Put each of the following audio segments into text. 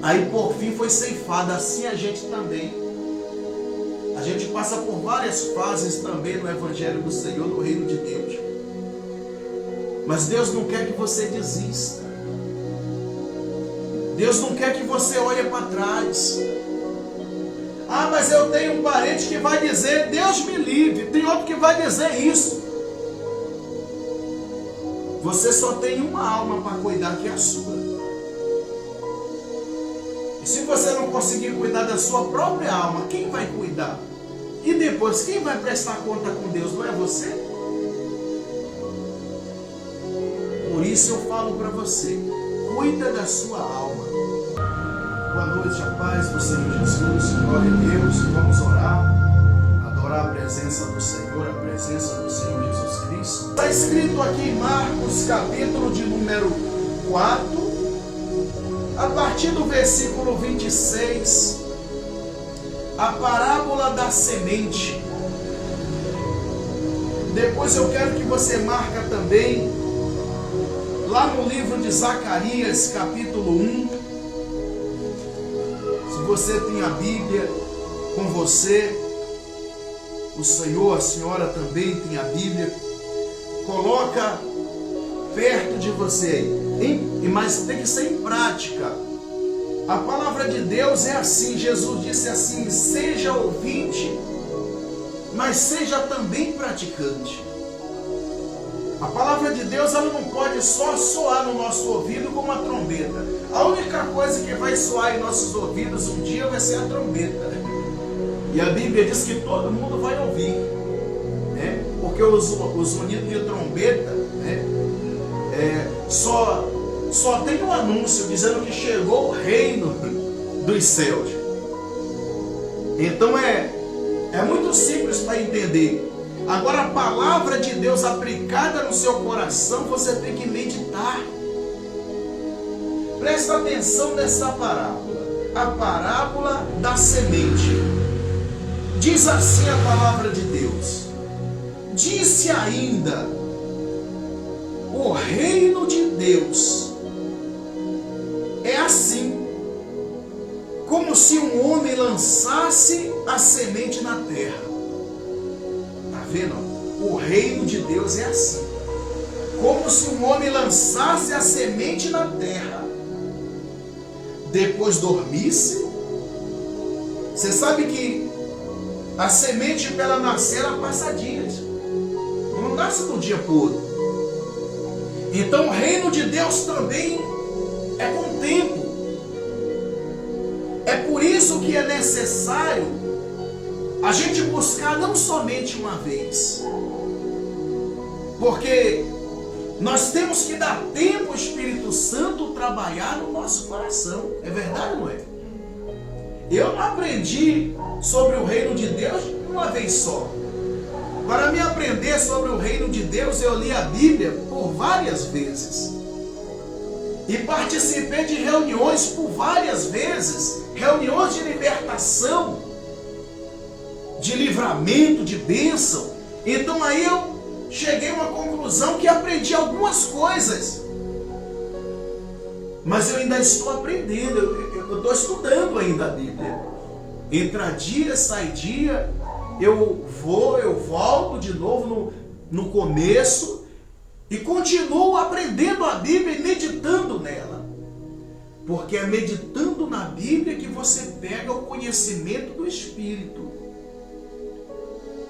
aí por fim foi ceifada. Assim a gente também. A gente passa por várias fases também no Evangelho do Senhor, no reino de Deus. Mas Deus não quer que você desista. Deus não quer que você olhe para trás. Ah, mas eu tenho um parente que vai dizer, Deus me livre. Tem outro que vai dizer isso. Você só tem uma alma para cuidar, que é a sua. E se você não conseguir cuidar da sua própria alma, quem vai cuidar? E depois, quem vai prestar conta com Deus? Não é você? Por isso eu falo para você, cuida da sua alma. Boa noite, a paz do Senhor Jesus, glória a Deus. Vamos orar, adorar a presença do Senhor, a presença do Senhor Jesus Cristo. Está escrito aqui em Marcos, capítulo de número 4, a partir do versículo 26, a parábola da semente. Depois eu quero que você marque também, lá no livro de Zacarias, capítulo 1, se você tem a Bíblia com você, o Senhor, a senhora também tem a Bíblia, coloca perto de você, mas tem que ser em prática. A palavra de Deus é assim, Jesus disse assim, seja ouvinte, mas seja também praticante. A palavra de Deus, ela não pode só soar no nosso ouvido como uma trombeta. A única coisa que vai soar em nossos ouvidos um dia vai ser a trombeta. E a Bíblia diz que todo mundo vai ouvir, né? Porque o sonido de trombeta, né, só tem um anúncio dizendo que chegou o reino dos céus. Então é muito simples para entender. Agora a palavra de Deus aplicada no seu coração, você tem que meditar. Presta atenção nessa parábola. A parábola da semente. Diz assim a palavra de Deus. Disse ainda, o reino de Deus é assim, como se um homem lançasse a semente na terra. Está vendo? O reino de Deus é assim, como se um homem lançasse a semente na terra, depois dormisse. Você sabe que a semente, para ela nascer, ela passa dias, não nasce de um dia para o outro. Então o reino de Deus também é com tempo. É por isso que é necessário a gente buscar não somente uma vez, porque nós temos que dar tempo ao Espírito Santo trabalhar no nosso coração. É verdade ou não é? Eu não aprendi sobre o reino de Deus uma vez só. Para me aprender sobre o reino de Deus, eu li a Bíblia por várias vezes. E participei de reuniões por várias vezes. Reuniões de libertação, de livramento, de bênção. Então aí eu cheguei a uma conclusão que aprendi algumas coisas. Mas eu ainda estou aprendendo, eu estou estudando ainda a Bíblia. Entra dia, sai dia, eu volto de novo no começo e continuo aprendendo a Bíblia e meditando nela. Porque é meditando na Bíblia que você pega o conhecimento do Espírito.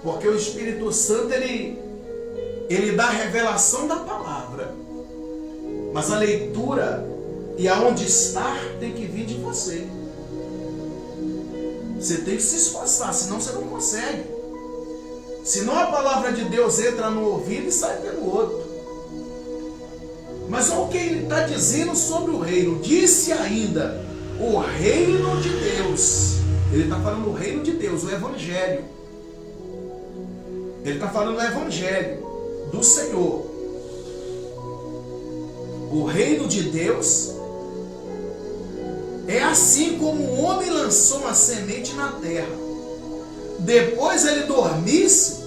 Porque o Espírito Santo, ele dá a revelação da palavra. Mas a leitura e aonde estar tem que vir de você. Você tem que se esforçar, senão você não consegue. Senão a palavra de Deus entra no ouvido e sai pelo outro. Mas olha o que ele está dizendo sobre o reino. Disse ainda, o reino de Deus. Ele está falando o reino de Deus, o Evangelho. Ele está falando o Evangelho do Senhor. O reino de Deus é assim como um homem lançou uma semente na terra. Depois ele dormisse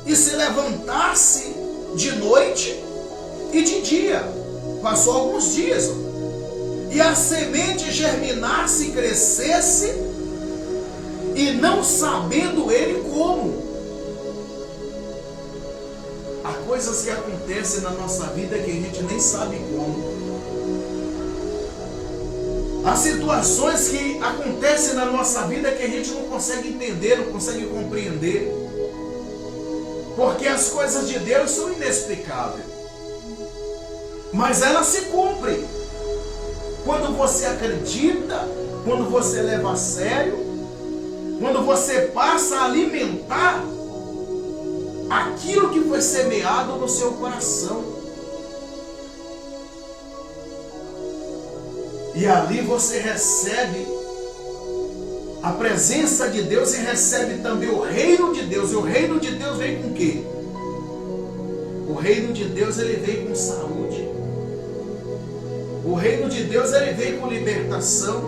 e se levantasse de noite e de dia. Passou alguns dias. e a semente germinasse e crescesse, e não sabendo ele como. Há coisas que acontecem na nossa vida que a gente nem sabe como. Há situações que acontecem na nossa vida que a gente não consegue entender, não consegue compreender. Porque as coisas de Deus são inexplicáveis. Mas elas se cumprem. Quando você acredita, quando você leva a sério, quando você passa a alimentar aquilo que foi semeado no seu coração. E ali você recebe a presença de Deus e recebe também o reino de Deus. E o reino de Deus vem com o quê? O reino de Deus, ele vem com saúde. O reino de Deus, ele vem com libertação.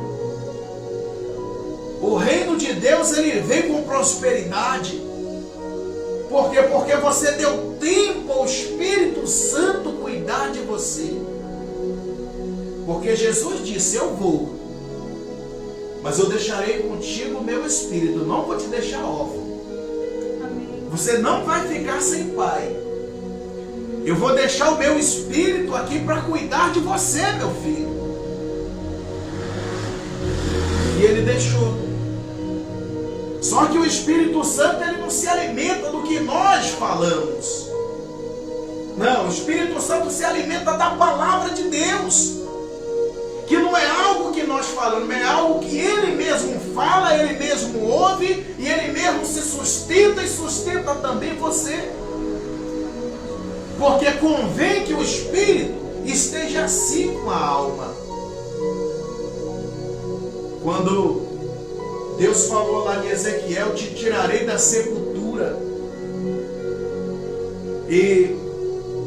O reino de Deus, ele vem com prosperidade. Por quê? Porque você deu tempo ao Espírito Santo cuidar de você. Porque Jesus disse, eu vou, mas eu deixarei contigo o meu Espírito, não vou te deixar órfão. Amém. Você não vai ficar sem pai. Eu vou deixar o meu Espírito aqui para cuidar de você, meu filho. E ele deixou. Só que o Espírito Santo, ele não se alimenta do que nós falamos. Não, o Espírito Santo se alimenta da palavra de Deus. Que não é algo que nós falamos, é algo que ele mesmo fala, ele mesmo ouve, e ele mesmo se sustenta e sustenta também você. Porque convém que o Espírito esteja assim com a alma. Quando Deus falou lá em Ezequiel, te tirarei da sepultura e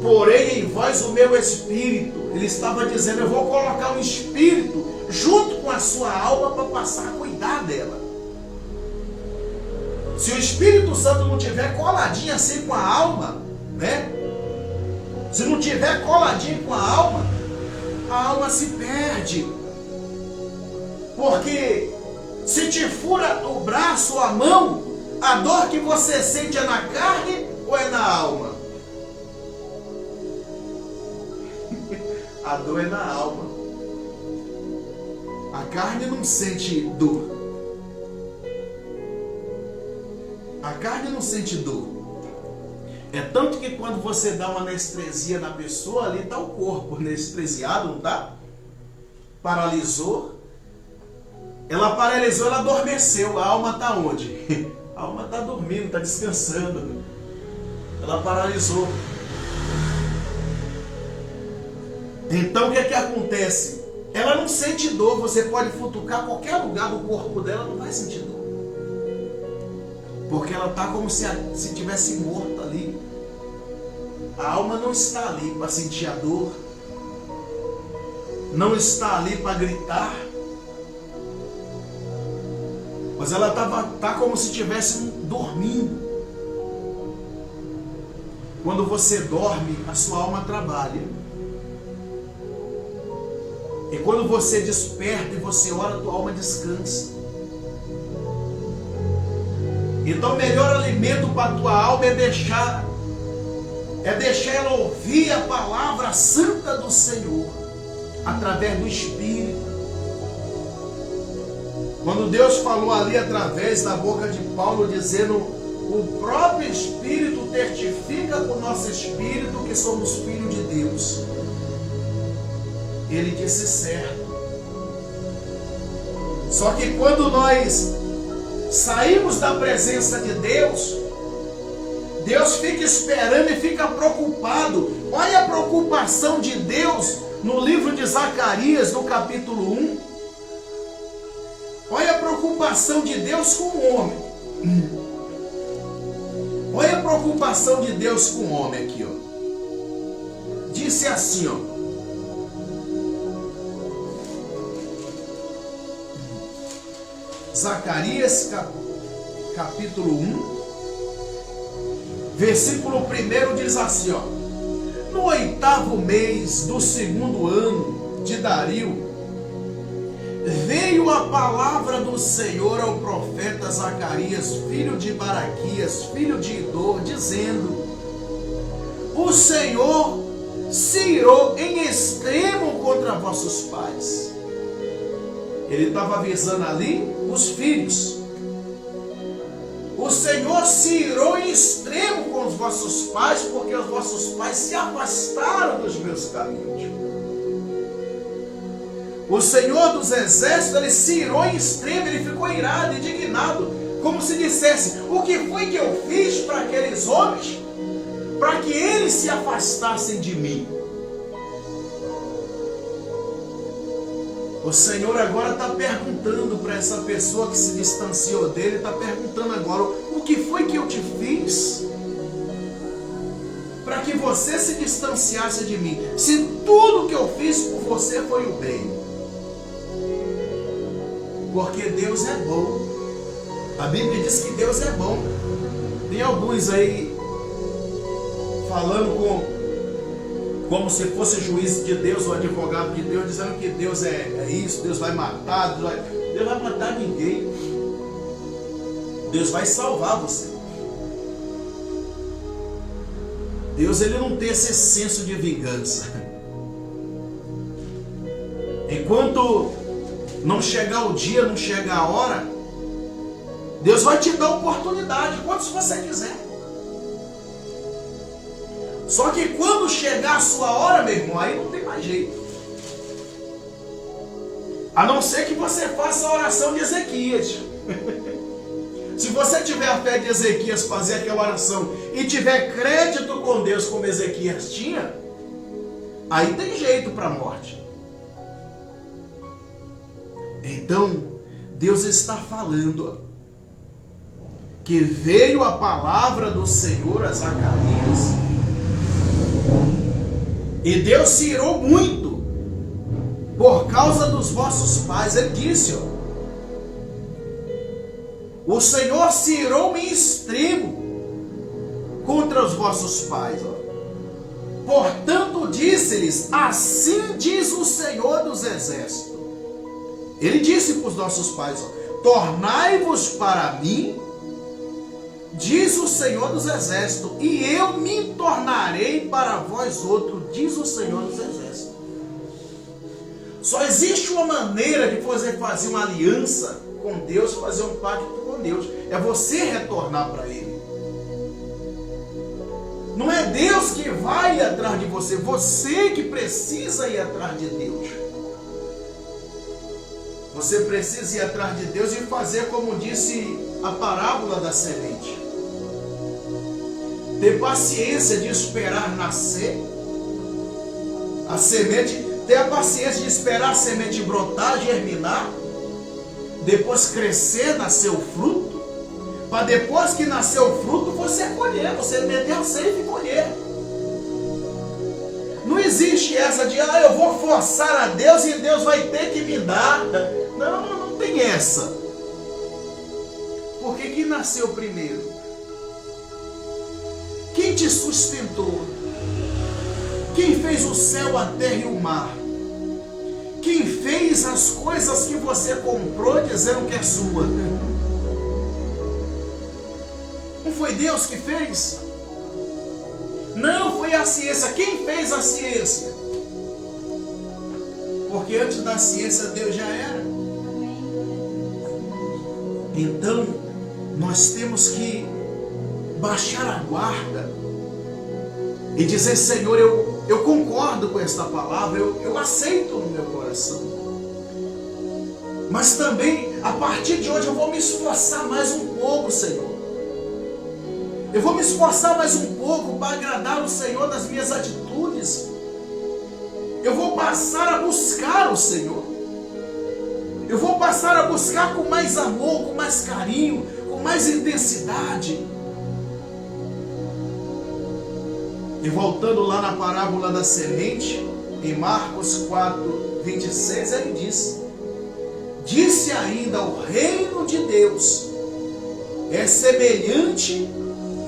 porei em vós o meu Espírito. Ele estava dizendo, eu vou colocar um Espírito junto com a sua alma para passar a cuidar dela. Se o Espírito Santo não tiver coladinho assim com a alma, né? Se não tiver coladinho com a alma se perde. Porque se te fura o braço ou a mão, a dor que você sente é na carne ou é na alma? A dor é na alma. A carne não sente dor. A carne não sente dor. É tanto que quando você dá uma anestesia na pessoa, ali está o corpo anestesiado, não está? Paralisou. Ela paralisou, ela adormeceu. A alma está onde? A alma está dormindo, está descansando. Ela paralisou. Então o que é que acontece? Ela não sente dor. Você pode futucar qualquer lugar do corpo dela, não vai sentir dor. Porque ela está como se tivesse morta ali. A alma não está ali para sentir a dor. Não está ali para gritar. Mas ela está como se estivesse dormindo. Quando você dorme, a sua alma trabalha. E quando você desperta e você ora, a tua alma descansa. Então o melhor alimento para a tua alma é deixar ela ouvir a palavra santa do Senhor, através do Espírito. Quando Deus falou ali através da boca de Paulo, dizendo, o próprio Espírito testifica com o nosso Espírito que somos filhos de Deus. Ele disse certo. Só que quando nós saímos da presença de Deus, Deus fica esperando e fica preocupado. Olha a preocupação de Deus no livro de Zacarias, no capítulo 1. Olha a preocupação de Deus com o homem. Olha a preocupação de Deus com o homem aqui, ó. Disse assim, ó. Zacarias capítulo 1, versículo 1 diz assim, ó. No 8º mês do 2º ano de Dario, veio a palavra do Senhor ao profeta Zacarias, filho de Baraquias, filho de Idor, dizendo: o Senhor se irou em extremo contra vossos pais. Ele estava avisando ali os filhos. O Senhor se irou em extremo com os vossos pais, porque os vossos pais se afastaram dos meus caminhos. O Senhor dos exércitos, ele se irou em extremo, ele ficou irado, indignado, como se dissesse: o que foi que eu fiz para aqueles homens, para que eles se afastassem de mim? O Senhor agora está perguntando para essa pessoa que se distanciou dele, está perguntando agora: o que foi que eu te fiz para que você se distanciasse de mim, se tudo que eu fiz por você foi o bem? Porque Deus é bom. A Bíblia diz que Deus é bom. Tem alguns aí falando como se fosse juiz de Deus ou advogado de Deus, dizendo que Deus é isso, Deus vai matar, Deus vai matar ninguém. Deus vai salvar você. Deus, ele não tem esse senso de vingança. Enquanto não chegar o dia, não chegar a hora, Deus vai te dar oportunidade, quantos você quiser. Só que quando chegar a sua hora, meu irmão, aí não tem mais jeito. A não ser que você faça a oração de Ezequias. Se você tiver a fé de Ezequias, fazer aquela oração e tiver crédito com Deus como Ezequias tinha, aí tem jeito para a morte. Então, Deus está falando que veio a palavra do Senhor a Zacarias, e Deus se irou muito por causa dos vossos pais. Ele disse: o Senhor se irou em extremo contra os vossos pais. Portanto, disse-lhes: assim diz o Senhor dos exércitos. Ele disse para os nossos pais: tornai-vos para mim, diz o Senhor dos exércitos, e eu me tornarei para vós outro, diz o Senhor dos exércitos. Só existe uma maneira de você fazer uma aliança com Deus, fazer um pacto com Deus: é você retornar para Ele. Não é Deus que vai atrás de você, você que precisa ir atrás de Deus. Você precisa ir atrás de Deus e fazer como disse a parábola da semente. Ter paciência de esperar nascer a semente, ter a paciência de esperar a semente brotar, germinar, depois crescer, nascer o fruto, para depois que nascer o fruto você colher, você meter a seiva e colher. Não existe essa de eu vou forçar a Deus e Deus vai ter que me dar. Não tem essa. Porque quem nasceu primeiro? Quem te sustentou? Quem fez o céu, a terra e o mar? Quem fez as coisas que você comprou dizendo que é sua? Não foi Deus que fez? Não foi a ciência. Quem fez a ciência? Porque antes da ciência Deus já era. Então, nós temos que baixar a guarda e dizer: Senhor, eu concordo com esta palavra, eu aceito no meu coração. Mas também, a partir de hoje, eu vou me esforçar mais um pouco, Senhor. Eu vou me esforçar mais um pouco para agradar o Senhor nas minhas atitudes. Eu vou passar a buscar o Senhor. Eu vou passar a buscar com mais amor, com mais carinho, com mais intensidade. E voltando lá na parábola da semente, em Marcos 4, 26, ele diz: disse ainda, o reino de Deus é semelhante,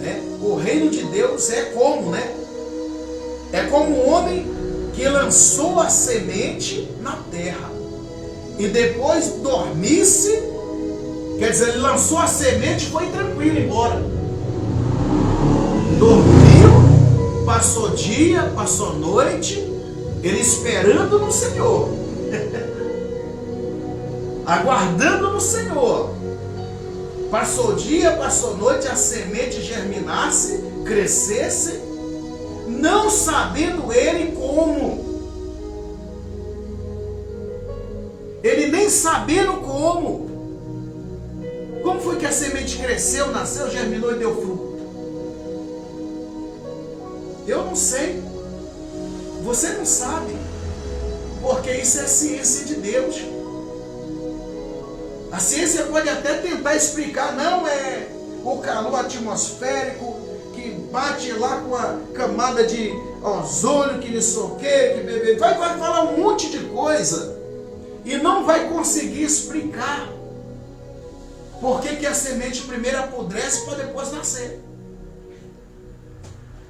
né? O reino de Deus é como, né? É como um homem que lançou a semente na terra. e depois dormisse, quer dizer, ele lançou a semente e foi tranquilo embora. Dormiu, passou dia, passou noite, ele esperando no Senhor, aguardando no Senhor. Passou dia, passou noite, a semente germinasse, crescesse, não sabendo ele como. Ele nem sabendo como. Como foi que a semente cresceu, nasceu, germinou e deu fruto? Eu não sei. Você não sabe. Porque isso é ciência de Deus. A ciência pode até tentar explicar, não é o calor atmosférico que bate lá com a camada de ozônio, que não sei o quê, que bebê. Vai falar um monte de coisa e não vai conseguir explicar por que a semente primeiro apodrece para depois nascer.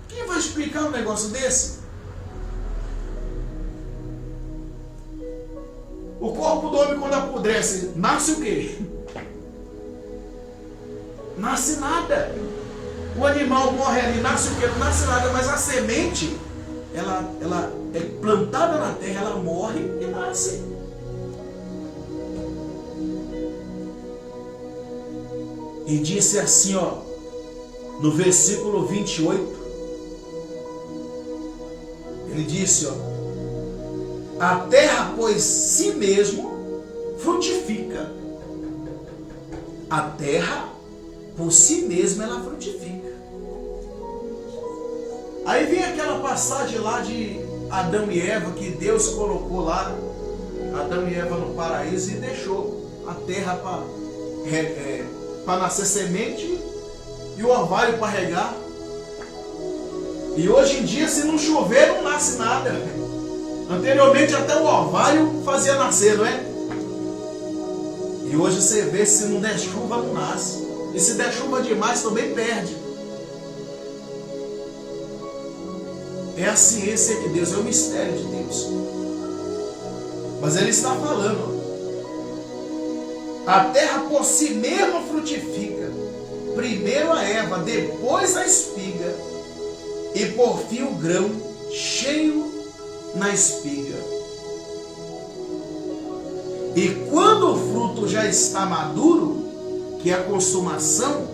Quem vai explicar um negócio desse? O corpo do homem, quando apodrece, nasce o quê? Nasce nada. O animal morre ali, nasce o quê? Não nasce nada, mas a semente, ela é plantada na terra, ela morre e nasce. E disse assim, ó, no versículo 28, ele disse, ó, a terra, pois, si mesmo frutifica. A terra, por si mesma, ela frutifica. Aí vem aquela passagem lá de Adão e Eva, que Deus colocou lá, Adão e Eva no paraíso, e deixou a terra para nascer semente e o orvalho para regar. E hoje em dia, se não chover, não nasce nada. Anteriormente até o orvalho fazia nascer, não é? E hoje você vê, se não der chuva, não nasce. E se der chuva demais, também perde. É a ciência de Deus, é o mistério de Deus. Mas ele está falando, ó, a terra por si mesma frutifica. Primeiro a erva, depois a espiga, e por fim o grão cheio na espiga. E quando o fruto já está maduro, que é a consumação,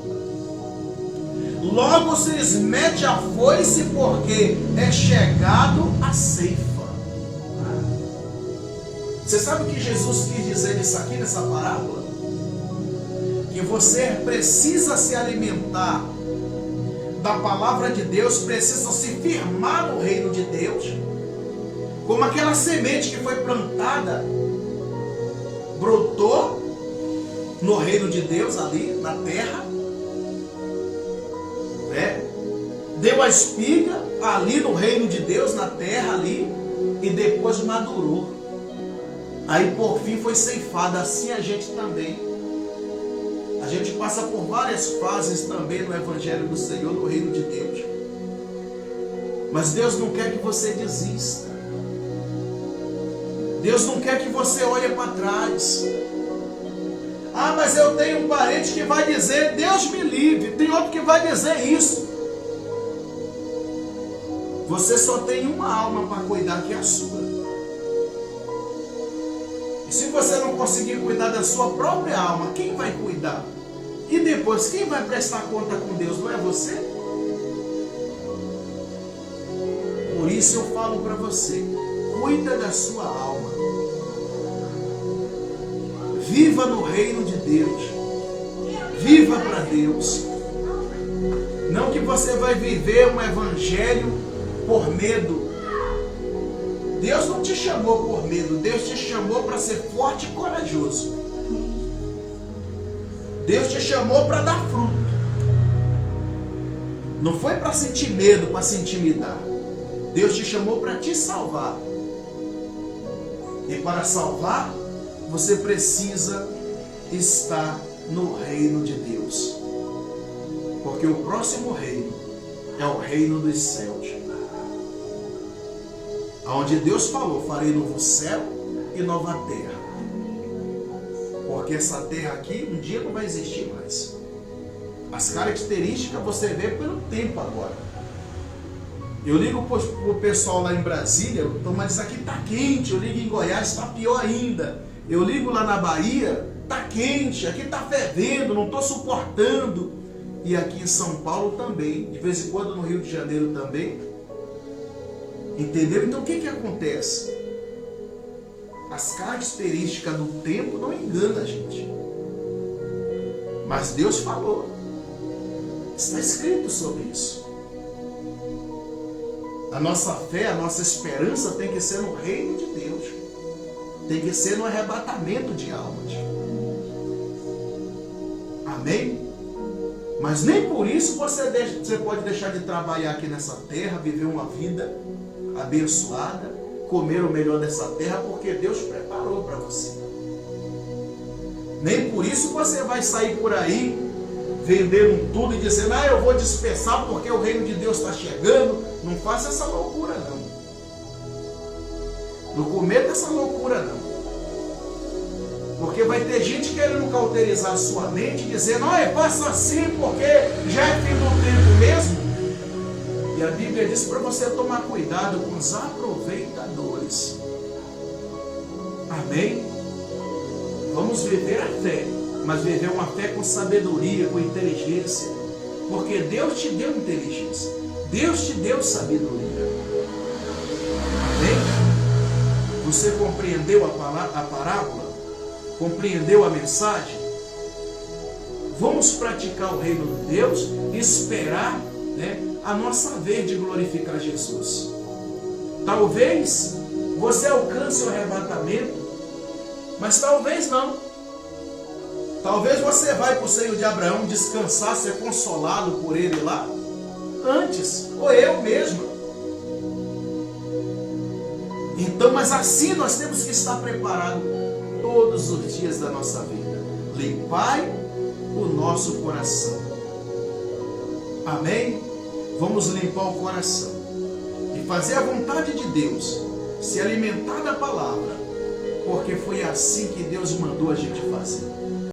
logo se lhes mete a foice, porque é chegado a ceifa. Você sabe o que Jesus quis dizer nisso aqui, nessa parábola? Que você precisa se alimentar da palavra de Deus, precisa se firmar no reino de Deus, como aquela semente que foi plantada, brotou no reino de Deus ali na terra, né? Deu a espiga ali no reino de Deus na terra ali, e depois madurou. Aí por fim foi ceifada. Assim a gente também. A gente passa por várias fases também no Evangelho do Senhor, no reino de Deus. Mas Deus não quer que você desista. Deus não quer que você olhe para trás. Ah, mas eu tenho um parente que vai dizer, Deus me livre. Tem outro que vai dizer isso. Você só tem uma alma para cuidar, que é a sua. E se você não conseguir cuidar da sua própria alma, quem vai cuidar? E depois, quem vai prestar conta com Deus? Não é você? Por isso eu falo para você, cuida da sua alma. Viva no reino de Deus. Viva para Deus. Não que você vai viver um evangelho por medo. Deus não te chamou por medo. Deus te chamou para ser forte e corajoso. Deus te chamou para dar fruto. Não foi para sentir medo, para se intimidar. Deus te chamou para te salvar. E para salvar, você precisa estar no reino de Deus. Porque o próximo reino é o reino dos céus. Onde Deus falou, farei novo céu e nova terra. Porque essa terra aqui um dia não vai existir mais. As características você vê pelo tempo agora. Eu ligo pro pessoal lá em Brasília, mas aqui tá quente. Eu ligo em Goiás, está pior ainda. Eu ligo lá na Bahia, tá quente, aqui tá fervendo, não tô suportando. E aqui em São Paulo também, de vez em quando no Rio de Janeiro também. Entendeu? Então o que acontece? As características do tempo não enganam a gente. Mas Deus falou. Está escrito sobre isso. A nossa fé, a nossa esperança tem que ser no reino de Deus. Tem que ser no arrebatamento de almas. Amém? Mas nem por isso você pode deixar de trabalhar aqui nessa terra, viver uma vida abençoada, comer o melhor dessa terra, porque Deus preparou para você. Nem por isso você vai sair por aí vendendo tudo e dizendo, eu vou dispensar porque o reino de Deus está chegando. Não faça essa loucura não. Não cometa essa loucura não. Porque vai ter gente querendo cauterizar a sua mente, dizendo, faça assim porque já é fim do tempo mesmo. E a Bíblia diz para você tomar cuidado com os aproveitadores. Amém? Vamos viver a fé, mas viver uma fé com sabedoria, com inteligência. Porque Deus te deu inteligência. Deus te deu sabedoria. Amém? Você compreendeu a parábola? Compreendeu a mensagem? Vamos praticar o reino de Deus e esperar, a nossa vez de glorificar Jesus. Talvez você alcance o arrebatamento, mas talvez não. Talvez você vai para o seio de Abraão descansar, ser consolado por ele lá, antes, ou eu mesmo. Então, mas assim nós temos que estar preparados todos os dias da nossa vida. Limpai o nosso coração. Amém? Vamos limpar o coração e fazer a vontade de Deus, se alimentar da palavra, porque foi assim que Deus mandou a gente fazer.